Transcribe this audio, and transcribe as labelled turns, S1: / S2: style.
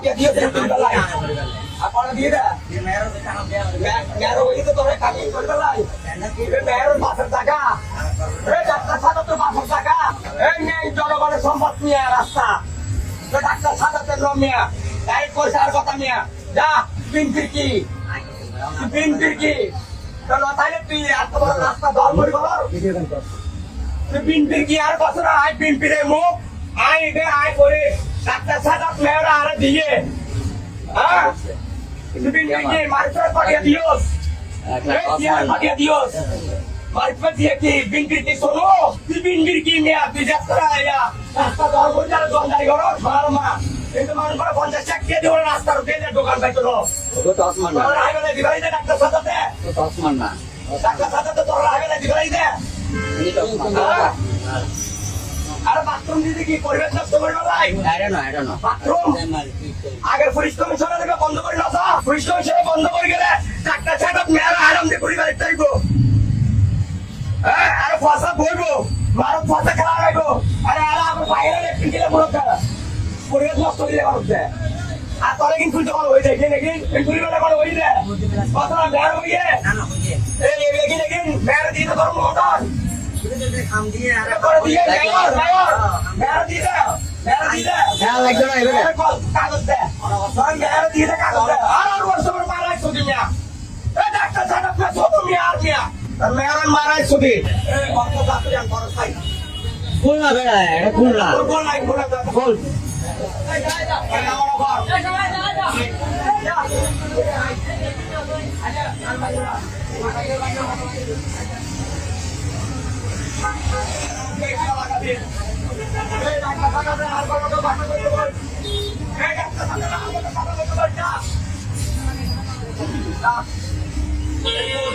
S1: কাটিয়ে দিয়ে দেন তুই বেলায় আপন দিয়ে দে মেয়ের ওই তো তোরে কাটিয়ে করে বেলায় মেয়ের বাসের টাকা এই ডাক্তার সাদা তো বাসের টাকা এই নেই জনগণের সম্পদ নিয়ে রাস্তা ডাক্তার সাদাতে মিয়া তাই পয়সার কথা মিয়া যা বিনপির কি চলো তাইলে তুই এত বড় রাস্তা দল করে বল তুই বিনপির কি আর বছর আয় বিনপিরে মুখ আয় দে আয় করে ডাক্তার সাদাত মেয়েরা আরে দিয়ে হ্যাঁ তুই বিনপির কি মারফত পাঠিয়ে দিওস পাঠিয়ে দিওস মারফত দিয়ে কি বিনপির কি শোনো তুই বিনপির কি মেয়া তুই যাত্রা আয়া রাস্তা দল করে যারা জন্দারি করো মারমা কিন্তু মানুষ করে 50 টাকা দিয়ে দিও রাস্তার দিয়ে দোকান পাইতো
S2: তো আসমান না,
S1: তোর আইবেলে দিবাই দে ডাক্তার সাদাতে
S2: তো আসমান না।
S1: ডাক্তার সাদাতে তোর আইবেলে দিবাই দে আরে বাথরুম দিদি কি পরিবেশ নষ্ট করবে ভাই
S2: এটা না
S1: বাথরুম আগের পুলিশ কমিশনার থেকে বন্ধ করে না তো পুলিশ কমিশনার বন্ধ করে গেলে ডাক্তার সাদাত মেয়েরা আরাম দিয়ে পরিবার চাইবো হ্যাঁ আরে ফাঁসা বলবো মারো ফাঁসা খেলা রাখবো আরে আমার বাইরে একটু গেলে মনে খারাপ পরিবেশ নষ্ট করে মানুষে আর তোরা কিন্তু যখন হয়ে যায় নাকি পরিবেশটা করে হয়ে যায় কথা বের হয়ে এই দেখি নাকি বের দিতে তোর মোটর কাগজ দে কাগজ দে আর বর্ষ মারাই ছুটি মিয়া ডাক্তার সাহেব ছোট মিয়া আর মিয়া মেয়ের মারাই ছুটি
S2: খুল না বেড়া, এটা খুল না,
S1: বল নাই বল
S2: খুল।
S1: Hey,